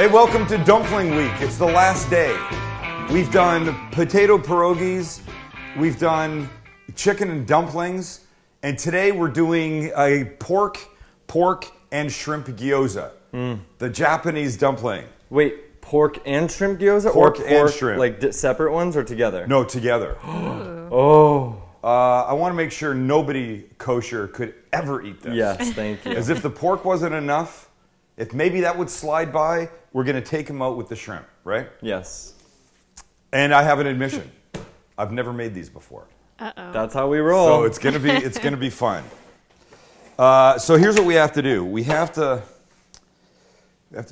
Hey, welcome to Dumpling Week. It's the last day. We've done potato pierogies, we've done chicken and dumplings, and today we're doing a pork and shrimp gyoza. The Japanese dumpling. Wait, pork and shrimp gyoza? Pork or and shrimp. Like separate ones or together? No, together. Oh. I want to make sure nobody kosher could ever eat this. Yes, thank you. As if the pork wasn't enough, if maybe that would slide by, we're going to take them out with the shrimp, right? Yes. And I have an admission. I've never made these before. Uh-oh. That's how we roll. So it's going to be fun. So here's what we have to do. We have to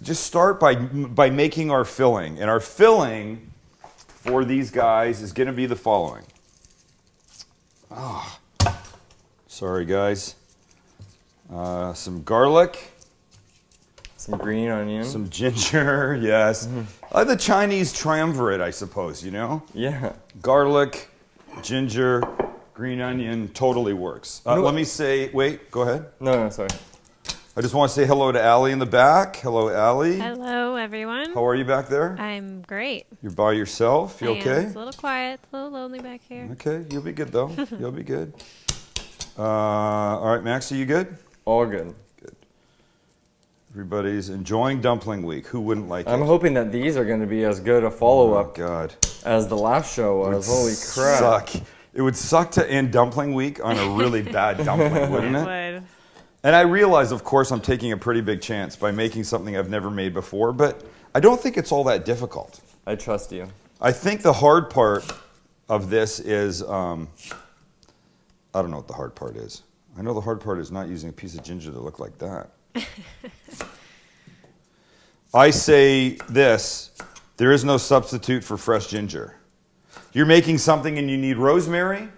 just start by making our filling. And our filling for these guys is going to be the following. Sorry, guys. Some garlic. Some green onion. Some ginger, yes. The Chinese triumvirate, I suppose, you know? Yeah. Garlic, ginger, green onion, totally works. Let me say, wait, go ahead. No, sorry. I just want to say hello to Allie in the back. Hello, Allie. Hello, everyone. How are you back there? I'm great. You're by yourself? You I okay? am. It's a little quiet. It's a little lonely back here. Okay, you'll be good, though. You'll be good. All right, Max, are you good? All good. Everybody's enjoying Dumpling Week. Who wouldn't like it? I'm hoping that these are going to be as good a follow-up God. as the last show was. Holy crap. Suck. It would suck to end Dumpling Week on a really bad dumpling, wouldn't it? Would. And I realize, of course, I'm taking a pretty big chance by making something I've never made before, but I don't think it's all that difficult. I trust you. I think the hard part of this is, I don't know what the hard part is. I know the hard part is not using a piece of ginger to look like that. I say this, there is no substitute for fresh ginger. You're making something and you need rosemary,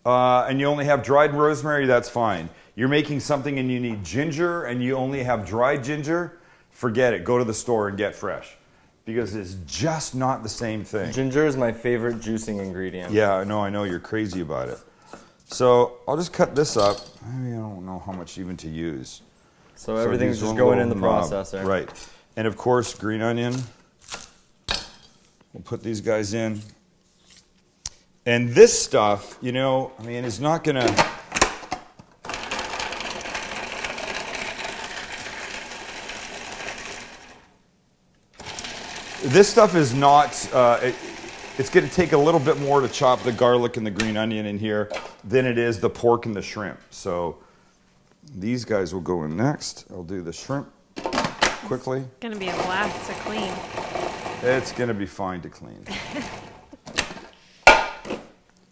and you only have dried rosemary, that's fine. You're making something and you need ginger and you only have dried ginger, forget it. Go to the store and get fresh. Because it's just not the same thing. Ginger is my favorite juicing ingredient. Yeah, I know you're crazy about it. So I'll just cut this up. I don't know how much even to use. So everything's these just one going in the little knob. processor. Right. And of course, green onion. We'll put these guys in. And this stuff, you know, I mean, is not going to... This stuff is not... it's going to take a little bit more to chop the garlic and the green onion in here than it is the pork and the shrimp. So these guys will go in next. I'll do the shrimp quickly. It's going to be a blast to clean. It's going to be fine to clean.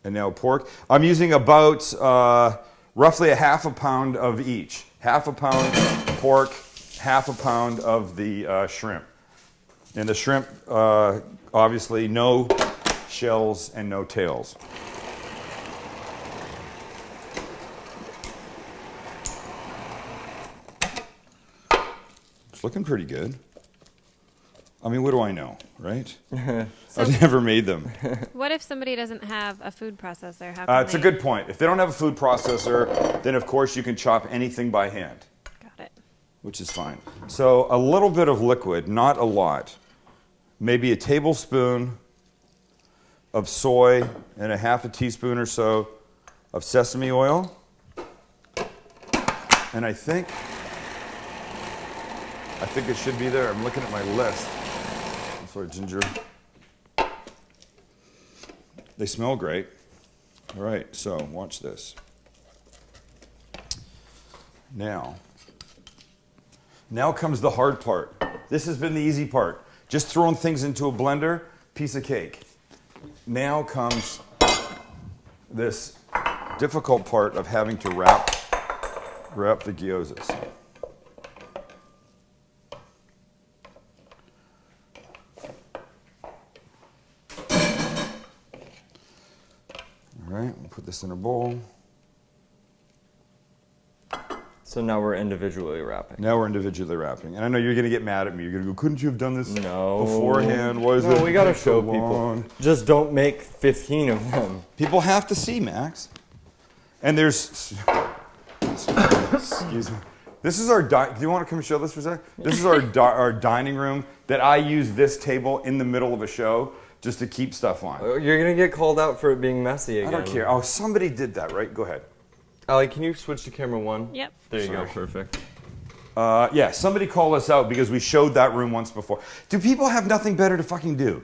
And now pork. I'm using about roughly a half a pound of each. Half a pound pork, half a pound of the shrimp. And the shrimp, obviously, no shells and no tails. It's looking pretty good. I mean, what do I know, right? I've never made them. What if somebody doesn't have a food processor? How can It's a good point. If they don't have a food processor, then of course you can chop anything by hand. Got it. Which is fine. So a little bit of liquid, not a lot. Maybe a tablespoon of soy and a half a teaspoon or so of sesame oil. And I think it should be there. I'm looking at my list. For ginger. They smell great. All right, so watch this. Now comes the hard part. This has been the easy part. Just throwing things into a blender, piece of cake. Now comes this difficult part of having to wrap the gyozas. All right, we'll put this in a bowl. So now we're individually wrapping. Now we're individually wrapping. And I know you're going to get mad at me. You're going to go, couldn't you have done this beforehand? Why is it we got to show so long? people. Just don't make 15 of them. People have to see, Max. And there's... Excuse me. This is our do you want to come show this for a sec? This is our dining room that I use this table in the middle of a show just to keep stuff on. You're gonna get called out for it being messy again. I don't care. Oh, somebody did that, right? Go ahead. Ali, can you switch to camera 1? Yep. There you Sorry. go. Perfect. Yeah, somebody called us out because we showed that room once before. Do people have nothing better to fucking do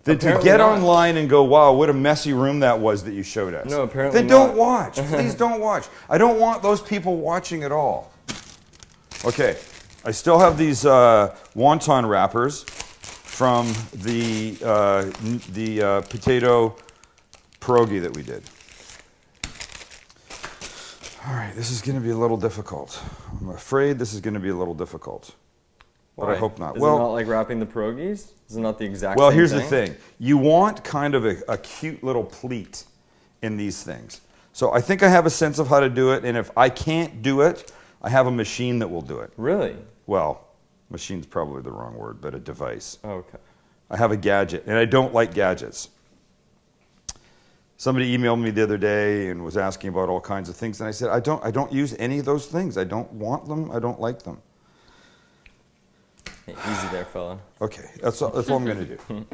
than to Apparently get not. online and go, wow, what a messy room that was that you showed us? No, apparently Then don't not. watch. Please don't watch. I don't want those people watching at all. Okay, I still have these wonton wrappers from the potato pierogi that we did. All right, this is going to be a little difficult. I'm afraid this is going to be a little difficult, but I Why? hope not. Is it not like wrapping the pierogies? Is it not the exact Well, same here's thing? the thing. You want kind of a cute little pleat in these things. So I think I have a sense of how to do it, and if I can't do it, I have a machine that will do it. Really? Well, machine's probably the wrong word, but a device. Oh, okay. I have a gadget, and I don't like gadgets. Somebody emailed me the other day and was asking about all kinds of things, and I said, I don't use any of those things. I don't want them. I don't like them. Hey, easy there, fella. Okay, that's all I'm going to do.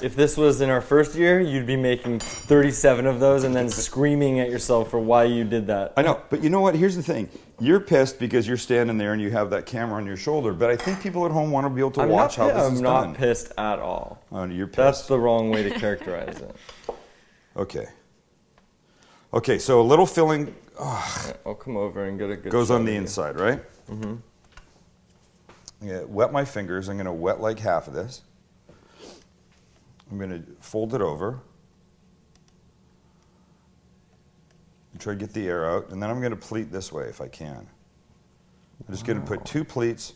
If this was in our first year, you'd be making 37 of those and then screaming at yourself for why you did that. I know, but you know what? Here's the thing. You're pissed because you're standing there and you have that camera on your shoulder, but I think people at home want to be able to watch how this is I'm done. not pissed at all. Oh, you're pissed. That's the wrong way to characterize it. Okay. Okay, so a little filling I'll come over and get a good goes shot on the of you. inside, right? Mm-hmm. I'm going to wet my fingers. I'm going to wet like half of this. I'm going to fold it over. And try to get the air out. And then I'm going to pleat this way if I can. I'm just going to put 2 pleats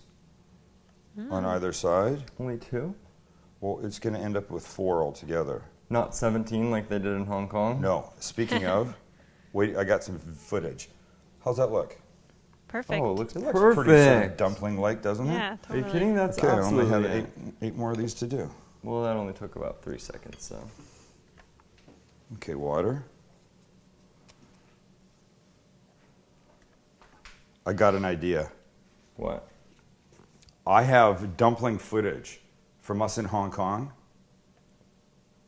on either side. Only 2? Well, it's going to end up with 4 altogether. Not 17 like they did in Hong Kong? No. Speaking of, wait, I got some footage. How's that look? Perfect. Oh, it looks Pretty sort of perfect. dumpling-like, doesn't it? yeah, Are totally. you kidding? That's Okay, I only absolutely have it. eight more of these to do. Well, that only took about 3 seconds, so. Okay, water. I got an idea. What? I have dumpling footage from us in Hong Kong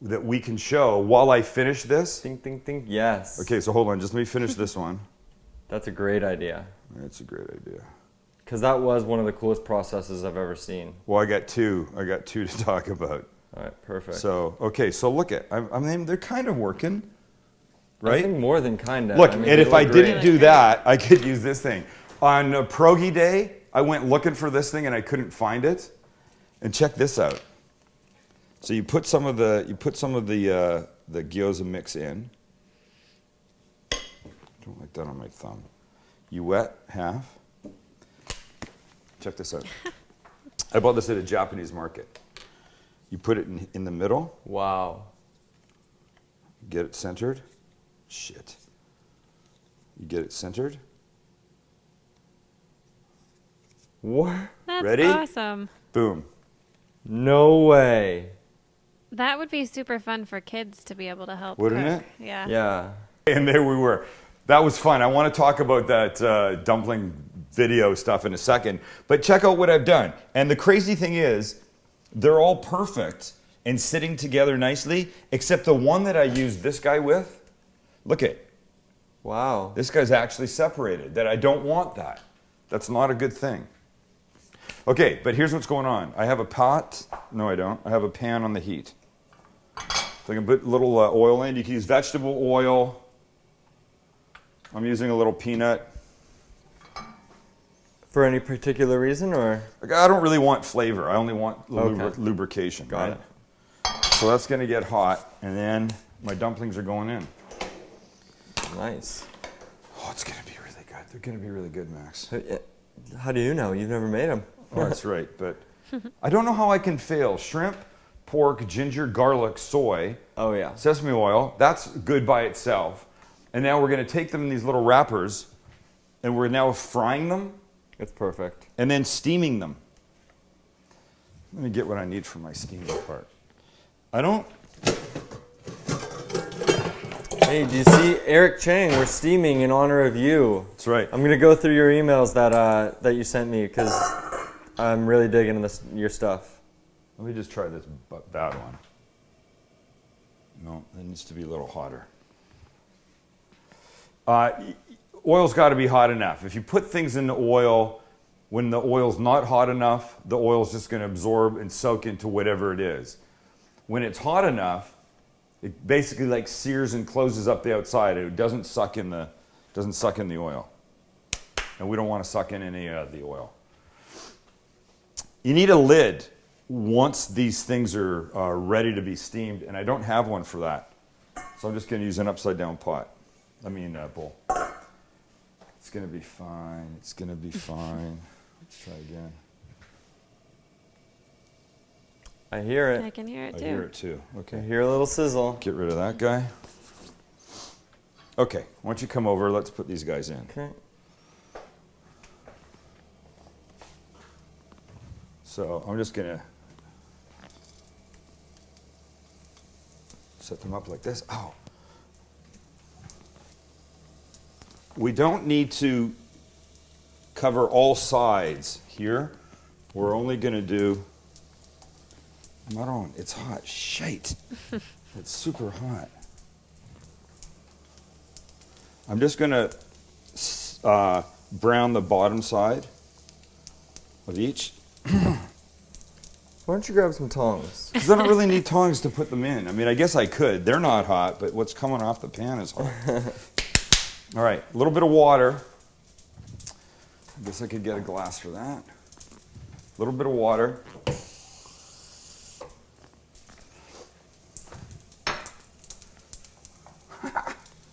that we can show while I finish this. Think, think, think. Yes. Okay, so hold on, just let me finish this one. That's a great idea. That's a great idea. Because that was one of the coolest processes I've ever seen. Well, I got two to talk about. All right, perfect. So, okay, so look at, I mean, they're kind of working, I right? think more than kind of. Look, I mean, and they if I look didn't great. do that, I could use this thing. On a pierogi day, I went looking for this thing and I couldn't find it. And check this out. So you put some of the gyoza mix in. Don't like that on my thumb. You wet half. Check this out. I bought this at a Japanese market. You put it in the middle. Wow. Get it centered. Shit. You get it centered. What? That's Ready? awesome. Boom. No way. That would be super fun for kids to be able to help Wouldn't cook. it? Yeah. Yeah. And there we were. That was fun. I want to talk about that dumpling video stuff in a second. But check out what I've done. And the crazy thing is, they're all perfect and sitting together nicely, except the one that I used this guy with. Look at Wow. this guy's actually separated. That I don't want that. That's not a good thing. Okay, but here's what's going on. I have a pot. No, I don't. I have a pan on the heat. So I can put a little oil in. You can use vegetable oil. I'm using a little peanut. For any particular reason, or? Like, I don't really want flavor. I only want Okay. lubrication. Got right? So that's going to get hot, and then my dumplings are going in. Nice. Oh, it's going to be really good. They're going to be really good, Max. How do you know? You've never made them. Oh, that's right. But I don't know how I can fail. Shrimp, pork, ginger, garlic, soy, Oh, yeah. sesame oil. That's good by itself. And now we're going to take them in these little wrappers, and we're now frying them It's perfect. and then steaming them. Let me get what I need for my steaming part. I don't. Hey, do you see Eric Chang? We're steaming in honor of you. That's right. I'm gonna go through your emails that you sent me because I'm really digging your stuff. Let me just try this bad one. No, it needs to be a little hotter. Oil's got to be hot enough. If you put things in the oil when the oil's not hot enough, the oil's just going to absorb and soak into whatever it is. When it's hot enough, it basically like sears and closes up the outside. It doesn't suck in the oil, and we don't want to suck in any of the oil. You need a lid once these things are ready to be steamed, and I don't have one for that, so I'm just going to use an upside down pot. Bowl. It's going to be fine. It's going to be fine. Let's try again. I hear it. I can hear it too. I hear it too. Okay. I hear a little sizzle. Get rid of that guy. Okay, why don't you come over? Let's put these guys in. Okay. So I'm just going to set them up like this. Oh. We don't need to cover all sides here. We're only going to do, not on, it's hot. Shite. It's super hot. I'm just going to brown the bottom side of each. Why don't you grab some tongs? Because I don't really need tongs to put them in. I mean, I guess I could. They're not hot, but what's coming off the pan is hot. All right, a little bit of water. I guess I could get a glass for that. A little bit of water.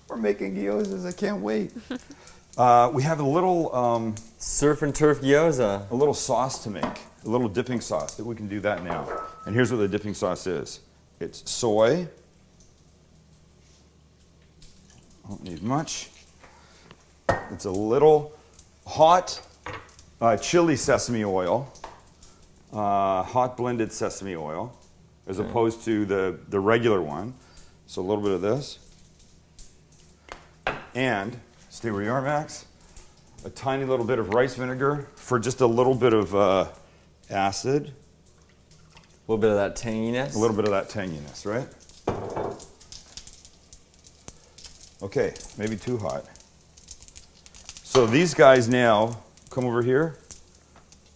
We're making gyozas. I can't wait. We have a little Surf and turf gyoza. a little sauce to make, a little dipping sauce. We can do that now. And here's what the dipping sauce is. It's soy. Don't need much. It's a little hot chili sesame oil, hot blended sesame oil, as opposed to the regular one. So a little bit of this. And, stay where you are, Max, a tiny little bit of rice vinegar for just a little bit of acid. A little bit of that tanginess. A little bit of that tanginess, right? Okay, maybe too hot. So these guys now, come over here,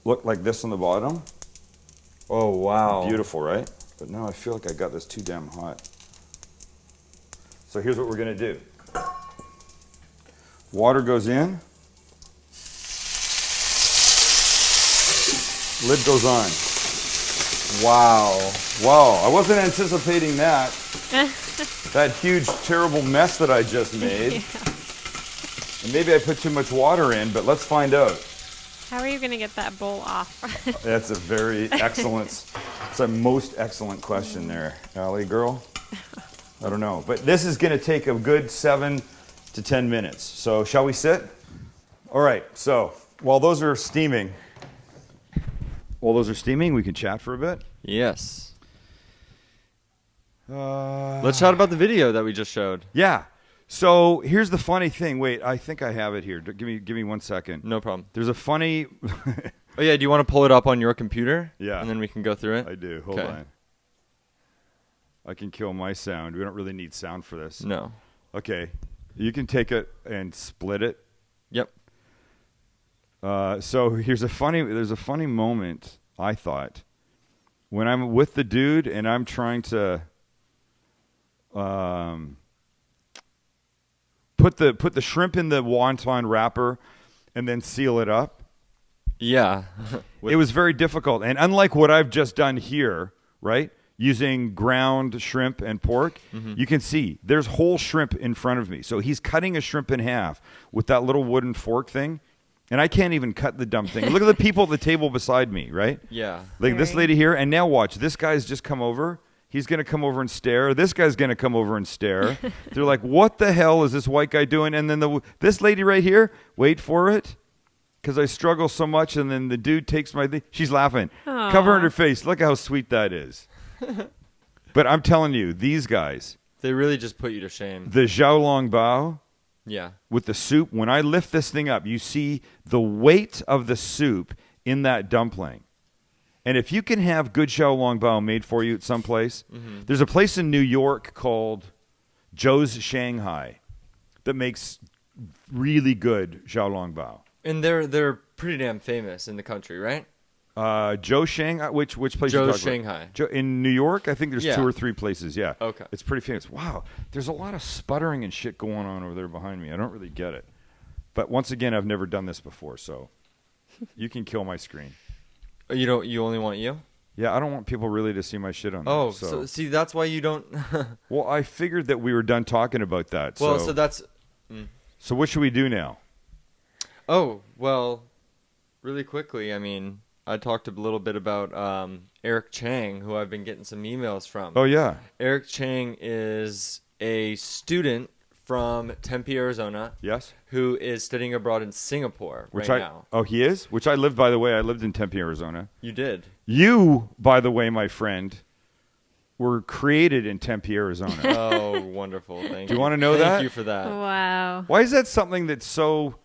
look like this on the bottom. Oh, wow. Beautiful, right? But now I feel like I got this too damn hot. So here's what we're going to do. Water goes in. Lid goes on. Wow. Wow, I wasn't anticipating that. That huge, terrible mess that I just made. Yeah. And maybe I put too much water in, but let's find out. How are you going to get that bowl off? That's a very excellent, it's a most excellent question there, Allie girl. I don't know. But this is going to take a good 7 to 10 minutes. So shall we sit? All right, so while those are steaming, we can chat for a bit. Yes. Let's chat about the video that we just showed. Yeah. So here's the funny thing. Wait, I think I have it here. Give me 1 second. No problem. There's a funny. Oh yeah, do you want to pull it up on your computer? Yeah. And then we can go through it? I do. Hold on. I can kill my sound. We don't really need sound for this. No. Okay. You can take it and split it. Yep. So there's a funny moment, I thought, when I'm with the dude and I'm trying to put the shrimp in the wonton wrapper and then seal it up. Yeah. It was very difficult. And unlike what I've just done here, right, using ground shrimp and pork, you can see there's whole shrimp in front of me. So he's cutting a shrimp in half with that little wooden fork thing. And I can't even cut the dumb thing. Look at the people at the table beside me, right? Yeah. Like this lady here. And now watch. This guy's just come over. He's going to come over and stare. This guy's going to come over and stare. They're like, what the hell is this white guy doing? And then this lady right here, wait for it, because I struggle so much. And then the dude takes my thing. She's laughing. Aww. Cover her face. Look how sweet that is. But I'm telling you, these guys, They really just put you to shame. The xiaolong bao Yeah. with the soup, when I lift this thing up, you see the weight of the soup in that dumpling. And if you can have good xiaolong bao made for you at some place, there's a place in New York called Joe's Shanghai that makes really good xiaolong bao. And they're pretty damn famous in the country, right? Joe Shanghai, which place Joe's you talking Shanghai. about? In New York, I think there's Yeah. 2 or 3 places, yeah. Okay. It's pretty famous. Wow, there's a lot of sputtering and shit going on over there behind me. I don't really get it. But once again, I've never done this before, so you can kill my screen. You only want you? Yeah, I don't want people really to see my shit on there. Oh, so see, that's why you don't. Well, I figured that we were done talking about that. Well, so that's. So what should we do now? Oh, well, really quickly, I mean, I talked a little bit about Eric Chang, who I've been getting some emails from. Oh, yeah. Eric Chang is a student from Tempe, Arizona, Yes? who is studying abroad in Singapore now. Oh, he is? Which I lived, by the way. I lived in Tempe, Arizona. You did? You, by the way, my friend, were created in Tempe, Arizona. Oh, wonderful. Thank you. Do you want to know that? Thank you for that. Wow. Why is that something that's so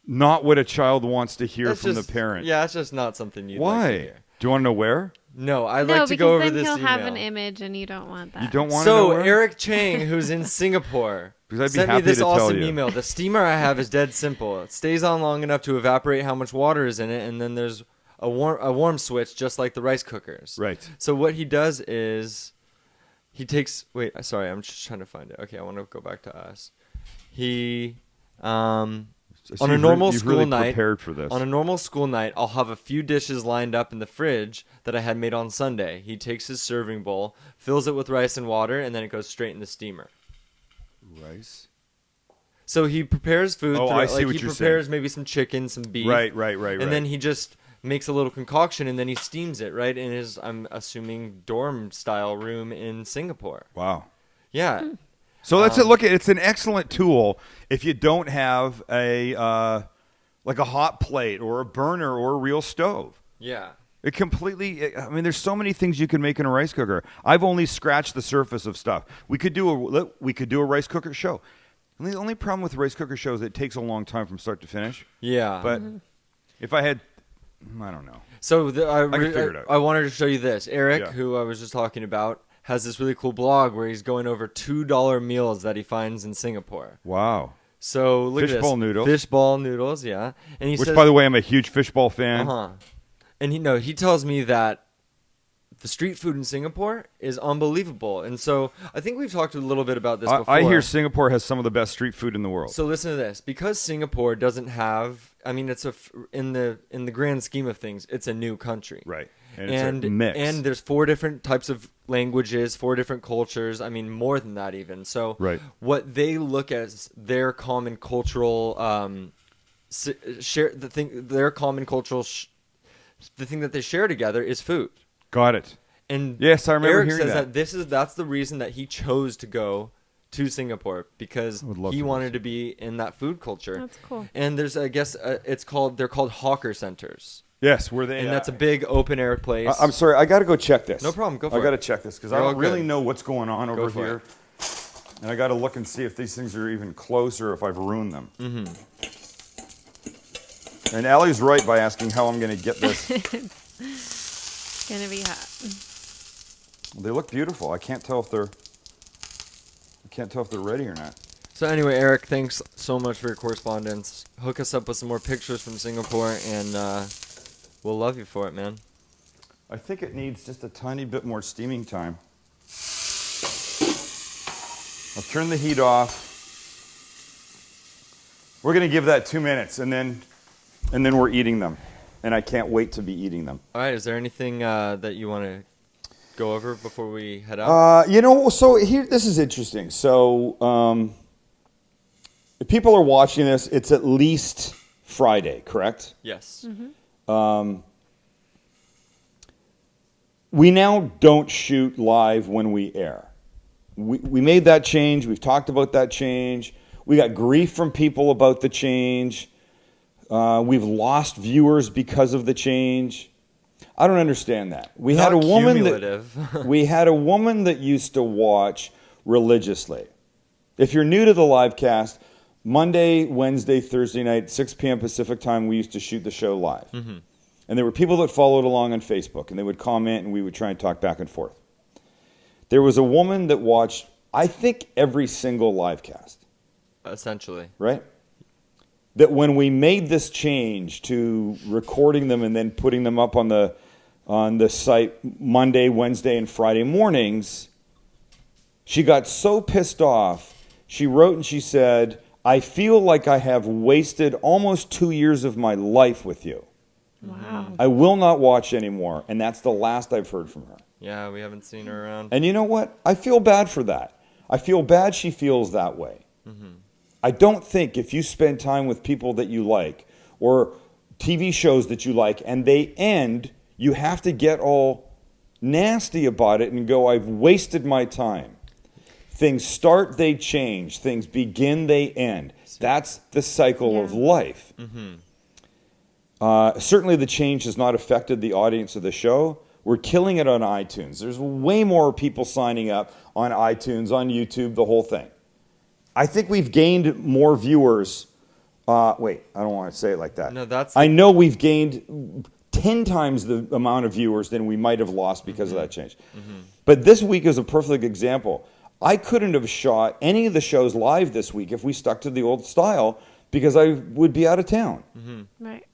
not what a child wants to hear That's from just- the parent? Yeah, it's just not something you'd Why? like to hear. Do you want to know where? No, I'd No, like to go over because then this he'll email. have an image, and you don't want that. You don't want to know So where? Eric Chang, who's in Singapore, Because I'd be sent me happy this to tell awesome you. email. The steamer I have is dead simple. It stays on long enough to evaporate how much water is in it, and then there's a warm switch, just like the rice cookers. Right. So what he does is he takes. Wait, sorry, I'm just trying to find it. Okay, I want to go back to us. He So on a you've normal you've school really night, prepared for this. on a normal school night, I'll have a few dishes lined up in the fridge that I had made on Sunday. He takes his serving bowl, fills it with rice and water, and then it goes straight in the steamer. Rice? So he prepares food. Oh, through, I see like what he you're prepares saying. maybe some chicken, some beef. Right. And then he just makes a little concoction, and then he steams it right in his, I'm assuming, dorm style room in Singapore. Wow. Yeah. So let's look at it's an excellent tool if you don't have a like a hot plate or a burner or a real stove. Yeah. It completely. I mean, there's so many things you can make in a rice cooker. I've only scratched the surface of stuff. We could do a rice cooker show. And the only problem with a rice cooker show is it takes a long time from start to finish. Yeah. But if I had, I don't know. So can figure it out. I wanted to show you this. Eric, Yeah. who I was just talking about, has this really cool blog where he's going over $2 meals that he finds in Singapore. Wow. So look at this. Fishball noodles. Fishball noodles, yeah. And he Which, says, by the way, I'm a huge fishball fan. And he tells me that the street food in Singapore is unbelievable. And so I think we've talked a little bit about this before. I hear Singapore has some of the best street food in the world. So listen to this. Because Singapore doesn't have, I mean, it's in the grand scheme of things, it's a new country. Right. And it's a mix. And there's 4 different types of languages, 4 different cultures. I mean, more than that even. So Right. what they look at as their common cultural the thing that they share together is food. Got it. And Yes, I remember Eric hearing says that. that's the reason that he chose to go to Singapore, because would love he to wanted to be in that food culture. That's cool. And there's, I guess, they're called hawker centers, Yes, where they. and that's a big open air place. I'm sorry, I got to go check this. No problem, go for I it. got to check this because I You're don't all really good. know what's going on over for here, and I got to look and see if these things are even close or if I've ruined them. Mm-hmm. And Allie's right by asking how I'm going to get this. It's gonna be hot. They look beautiful. I can't tell if they're ready or not. So anyway, Eric, thanks so much for your correspondence. Hook us up with some more pictures from Singapore, and we'll love you for it, man. I think it needs just a tiny bit more steaming time. I'll turn the heat off. We're going to give that 2 minutes, and then we're eating them. And I can't wait to be eating them. All right, is there anything that you want to go over before we head out? So here, this is interesting. So if people are watching this, it's at least Friday, correct? Yes. We now don't shoot live when we air. We made that change. We've talked about that change. We got grief from people about the change. We've lost viewers because of the change. I don't understand that. We had a woman that used to watch religiously. If you're new to the Livecast, Monday, Wednesday, Thursday night, 6 p.m. Pacific time, we used to shoot the show live. Mm-hmm. And there were people that followed along on Facebook, and they would comment, and we would try and talk back and forth. There was a woman that watched, I think, every single Livecast. Essentially. Right? That when we made this change to recording them and then putting them up on the site Monday, Wednesday, and Friday mornings, she got so pissed off, she wrote and she said, I feel like I have wasted almost 2 years of my life with you. Wow. I will not watch anymore, and that's the last I've heard from her. Yeah, we haven't seen her around. And you know what? I feel bad for that. I feel bad she feels that way. Mm-hmm. I don't think if you spend time with people that you like or TV shows that you like and they end, you have to get all nasty about it and go, I've wasted my time. Things start, they change. Things begin, they end. That's the cycle of life. Mm-hmm. Certainly the change has not affected the audience of the show. We're killing it on iTunes. There's way more people signing up on iTunes, on YouTube, the whole thing. I think we've gained more viewers. Wait, I don't want to say it like that. No, I know we've gained 10 times the amount of viewers than we might have lost because of that change. Mm-hmm. But this week is a perfect example. I couldn't have shot any of the shows live this week if we stuck to the old style because I would be out of town. Mm-hmm. Right.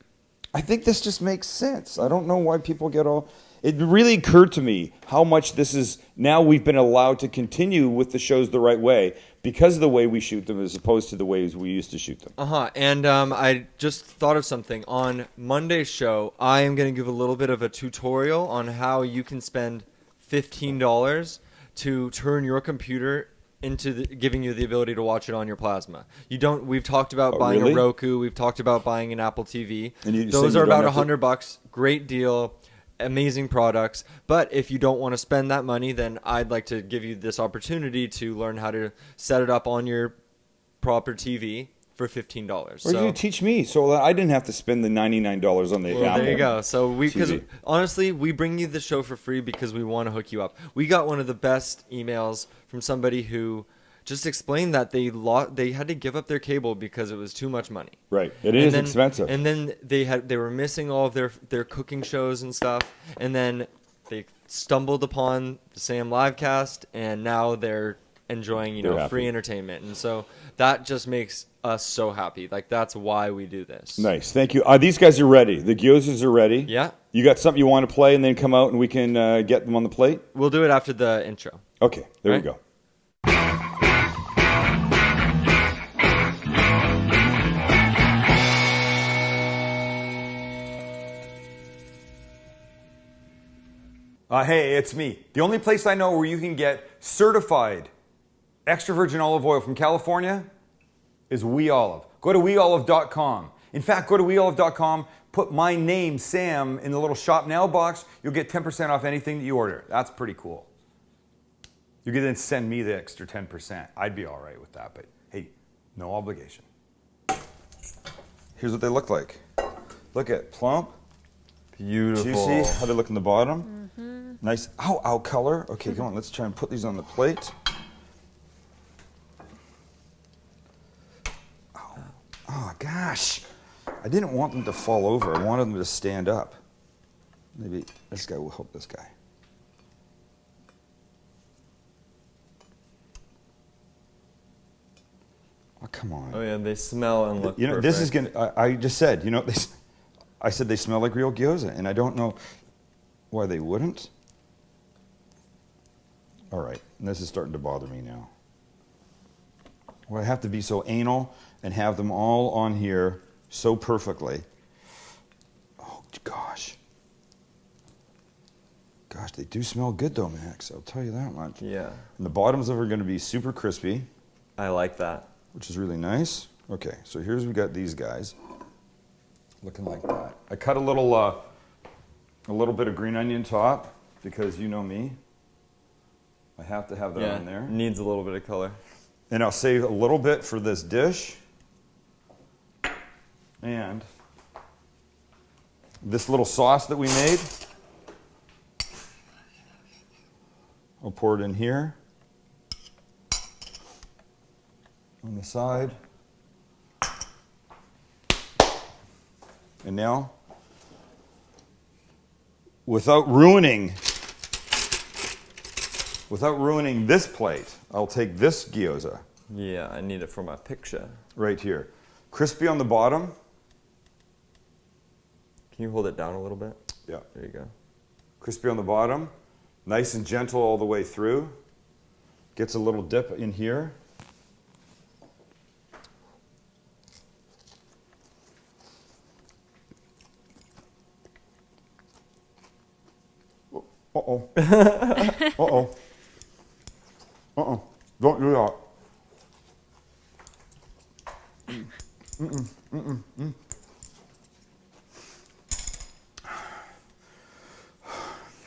I think this just makes sense. I don't know why people get all... It really occurred to me how much this is... Now we've been allowed to continue with the shows the right way because of the way we shoot them as opposed to the ways we used to shoot them. And I just thought of something. On Monday's show, I am going to give a little bit of a tutorial on how you can spend $15 to turn your computer into giving you the ability to watch it on your plasma. We've talked about buying really? a Roku. We've talked about buying an Apple TV. And those are about $100. Great deal. Amazing products. But if you don't want to spend that money, then I'd like to give you this opportunity to learn how to set it up on your proper TV for $15. Or you teach me so that I didn't have to spend the $99 on the Apple. There you go. So because TV. honestly, we bring you the show for free because we want to hook you up. We got one of the best emails from somebody who just explained that they had to give up their cable because it was too much money. Right. It is expensive. And then they were missing all of their cooking shows and stuff. And then they stumbled upon the Sam Livecast, and now they're enjoying free entertainment. And so that just makes us so happy. Like, that's why we do this. Nice. Thank you. These guys are ready. The Gyozas are ready. Yeah. You got something you want to play and then come out and we can get them on the plate? We'll do it after the intro. Okay. There we go. Hey, it's me. The only place I know where you can get certified extra virgin olive oil from California is We Olive. Go to weolive.com. In fact, go to weolive.com, put my name, Sam, in the little shop now box. You'll get 10% off anything that you order. That's pretty cool. You can then send me the extra 10%. I'd be all right with that, but hey, no obligation. Here's what they look like. Look at plump. Beautiful. Juicy. How they look in the bottom. Mm-hmm. Nice. Ow, color. Okay, come on. Let's try and put these on the plate. Oh, gosh. I didn't want them to fall over. I wanted them to stand up. Maybe this guy will help this guy. Oh, come on. Oh, yeah, they smell and look perfect. This is going to... I just said, I said they smell like real gyoza, and I don't know why they wouldn't. All right, and this is starting to bother me now. Well, I have to be so anal and have them all on here so perfectly. Oh, gosh. Gosh, they do smell good though, Max. I'll tell you that much. Yeah. And the bottoms of them are going to be super crispy. I like that. Which is really nice. Okay, so we got these guys. Looking like that. I cut a little bit of green onion top because you know me. I have to have that on there. Needs a little bit of color. And I'll save a little bit for this dish. And this little sauce that we made, I'll pour it in here. on the side. And now, without ruining this plate, I'll take this gyoza. Yeah, I need it for my picture. Right here. Crispy on the bottom. Can you hold it down a little bit? Yeah. There you go. Crispy on the bottom. Nice and gentle all the way through. Gets a little dip in here. Uh-oh. Uh-oh. Uh-oh. Don't do that.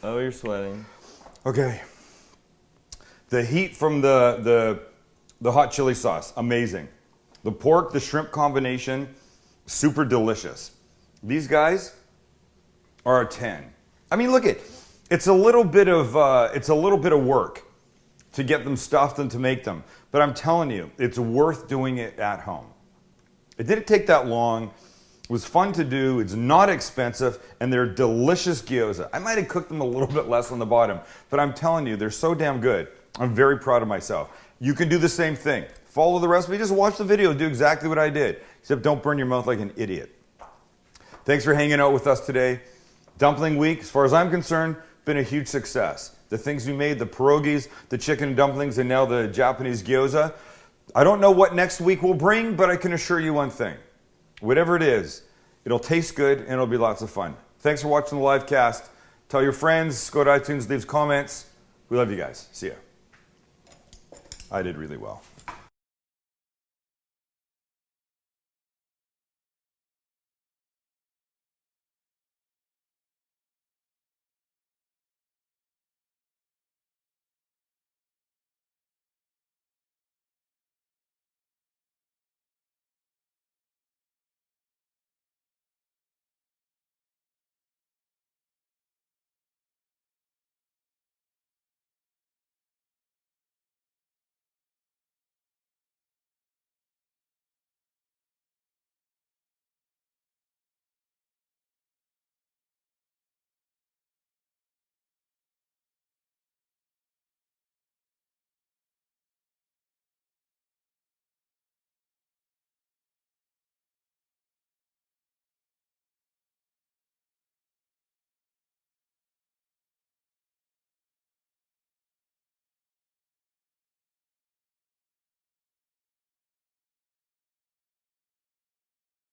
Oh, you're sweating. Okay. The heat from the hot chili sauce, amazing. The pork, the shrimp combination, super delicious. These guys are a 10. I mean, look it's a little bit of work to get them stuffed and to make them, but I'm telling you, it's worth doing it at home. It didn't take that long. It was fun to do. It's not expensive, and they're delicious gyoza. I might have cooked them a little bit less on the bottom, but I'm telling you, they're so damn good. I'm very proud of myself. You can do the same thing. Follow the recipe. Just watch the video. Do exactly what I did, except don't burn your mouth like an idiot. Thanks for hanging out with us today. Dumpling week, as far as I'm concerned, been a huge success. The things we made, the pierogies, the chicken dumplings, and now the Japanese gyoza. I don't know what next week will bring, but I can assure you one thing. Whatever it is, it'll taste good and it'll be lots of fun. Thanks for watching the live cast. Tell your friends, go to iTunes, leave comments. We love you guys. See ya. I did really well.